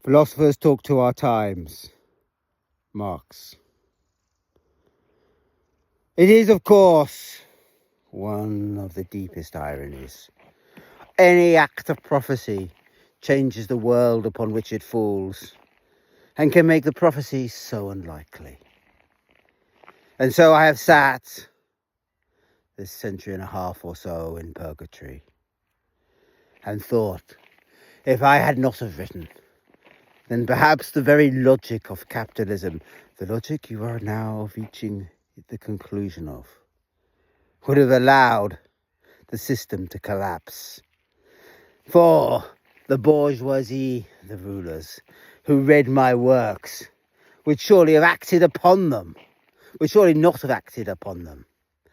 Philosophers talk to our times. Marx. It is, of course, one of the deepest ironies. Any act of prophecy changes the world upon which it falls, and can make the prophecy so unlikely. And so I have sat this century and a half or so in purgatory, and thought, if I had not have written, then perhaps the very logic of capitalism, the logic you are now reaching the conclusion of, would have allowed the system to collapse. For the bourgeoisie, the rulers, who read my works, would surely have acted upon them, would surely not have acted upon them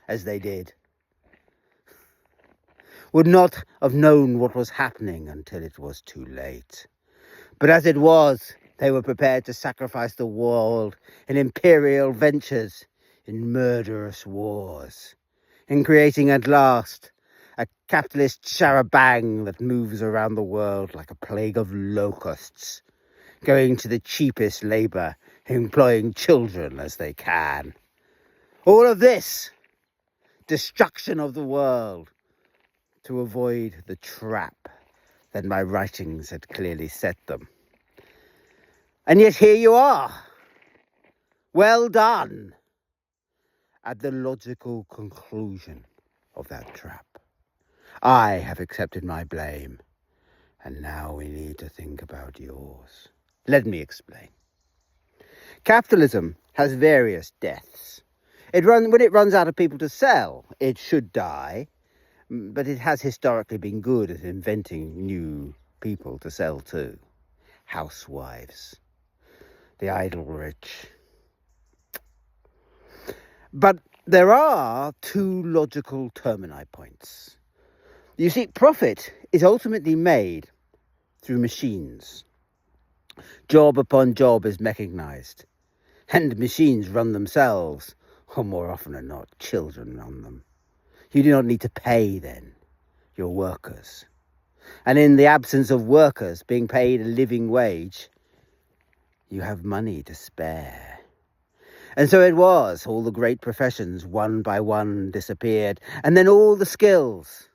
as they did, would not have known what was happening until it was too late. But as it was, they were prepared to sacrifice the world in imperial ventures, in murderous wars, in creating at last a capitalist charabang that moves around the world like a plague of locusts, going to the cheapest labour, employing children as they can. All of this, destruction of the world, to avoid the trap that my writings had clearly set them. And yet here you are. Well done. At the logical conclusion of that trap. I have accepted my blame, and now we need to think about yours. Let me explain. Capitalism has various deaths. When it runs out of people to sell, it should die, but it has historically been good at inventing new people to sell to. Housewives, the idle rich. But there are two logical termini points. You see, profit is ultimately made through machines. Job upon job is mechanized, and machines run themselves, or more often than not, children run them. You do not need to pay, then, your workers. And in the absence of workers being paid a living wage, you have money to spare. And so it was, all the great professions, one by one, disappeared. And then all the skills,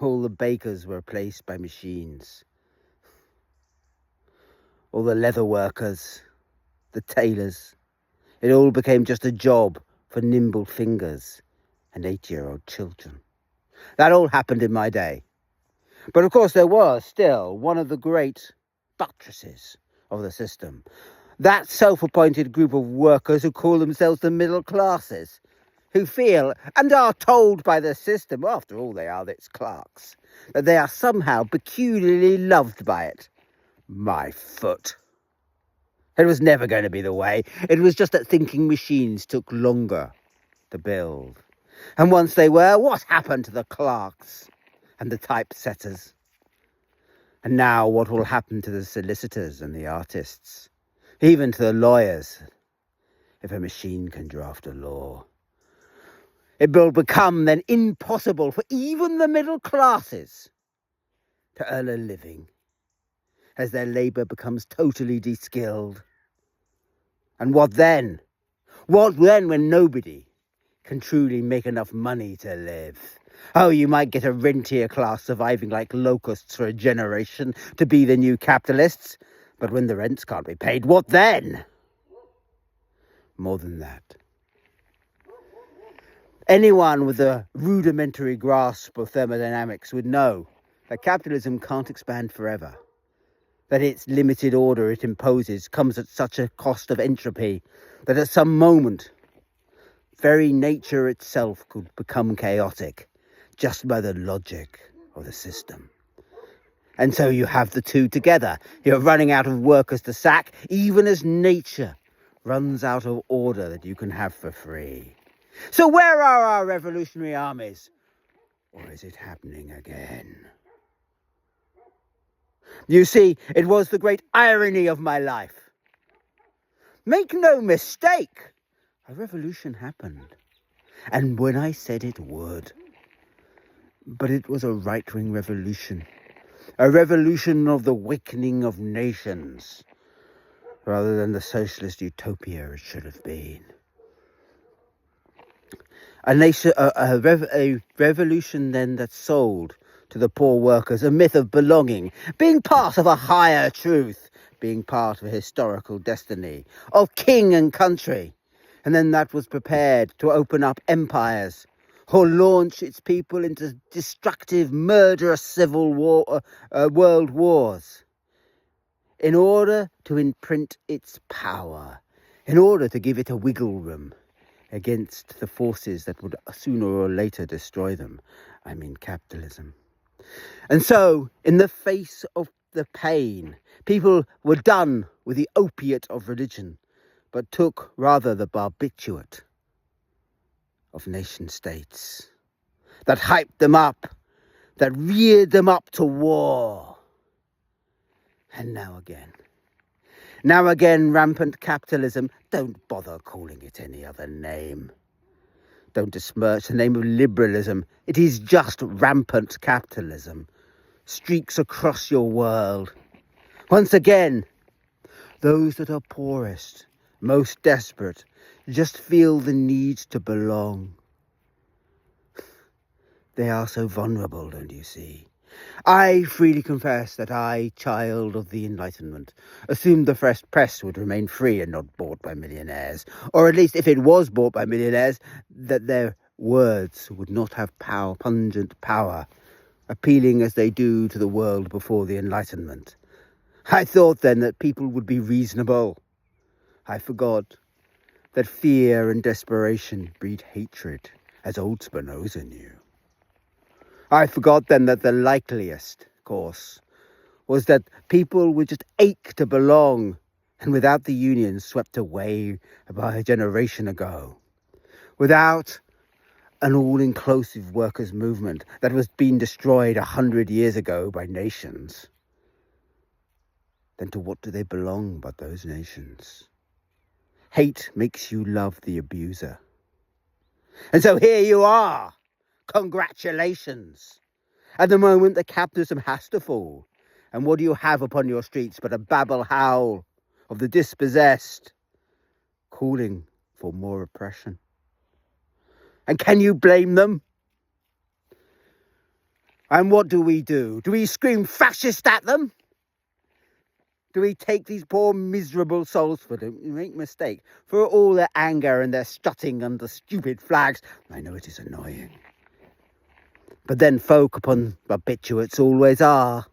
all the bakers were replaced by machines. All the leather workers, the tailors, it all became just a job for nimble fingers and 8-year-old children. That all happened in my day. But of course there was still one of the great buttresses of the system. That self-appointed group of workers who call themselves the middle classes, who feel and are told by the system, after all they are its clerks, that they are somehow peculiarly loved by it. My foot. It was never going to be the way. It was just that thinking machines took longer to build. And once they were, what happened to the clerks and the typesetters? And now what will happen to the solicitors and the artists? Even to the lawyers, if a machine can draft a law. It will become then impossible for even the middle classes to earn a living, as their labour becomes totally de-skilled. And what then? What then when nobody can truly make enough money to live? Oh, you might get a rentier class surviving like locusts for a generation to be the new capitalists, but when the rents can't be paid, what then? More than that. Anyone with a rudimentary grasp of thermodynamics would know that capitalism can't expand forever, that its limited order it imposes comes at such a cost of entropy that at some moment, very nature itself could become chaotic just by the logic of the system. And so you have the two together. You're running out of workers to sack, even as nature runs out of order that you can have for free. So where are our revolutionary armies? Or is it happening again? You see, it was the great irony of my life. Make no mistake, a revolution happened. And when I said it would. But it was a right-wing revolution. A revolution of the awakening of nations, rather than the socialist utopia it should have been. A revolution then that sold to the poor workers a myth of belonging, being part of a higher truth, being part of a historical destiny, of king and country. And then that was prepared to open up empires or launch its people into destructive, murderous world wars in order to imprint its power, in order to give it a wiggle room against the forces that would sooner or later destroy them. I mean capitalism. And so, in the face of the pain, people were done with the opiate of religion, but took rather the barbiturate of nation states that hyped them up, that reared them up to war. And now again, rampant capitalism, don't bother calling it any other name. Don't besmirch the name of liberalism. It is just rampant capitalism. Streaks across your world. Once again, those that are poorest, most desperate, just feel the need to belong. They are so vulnerable, don't you see? I freely confess that I, child of the Enlightenment, assumed the fresh press would remain free and not bought by millionaires, or at least if it was bought by millionaires, that their words would not have pungent power, appealing as they do to the world before the Enlightenment. I thought then that people would be reasonable. I forgot that fear and desperation breed hatred, as old Spinoza knew. I forgot then that the likeliest course was that people would just ache to belong, and without the union swept away about a generation ago, without an all-inclusive workers' movement that was being destroyed 100 years ago by nations, then to what do they belong but those nations? Hate makes you love the abuser. And so here you are. Congratulations. At the moment, the capitalism has to fall. And what do you have upon your streets but a babel howl of the dispossessed, calling for more oppression? And can you blame them? And what do? Do we scream fascist at them? Do we take these poor miserable souls, for don't make mistake, for all their anger and their strutting under stupid flags? I know it is annoying. But then folk upon barbiturates always are.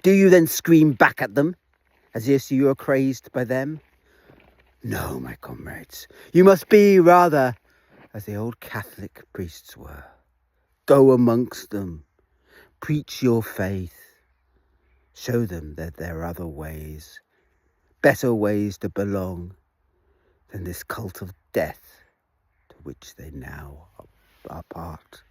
Do you then scream back at them, as if you are crazed by them? No, my comrades, you must be rather as the old Catholic priests were. Go amongst them, preach your faith, show them that there are other ways, better ways to belong than this cult of death to which they now are part.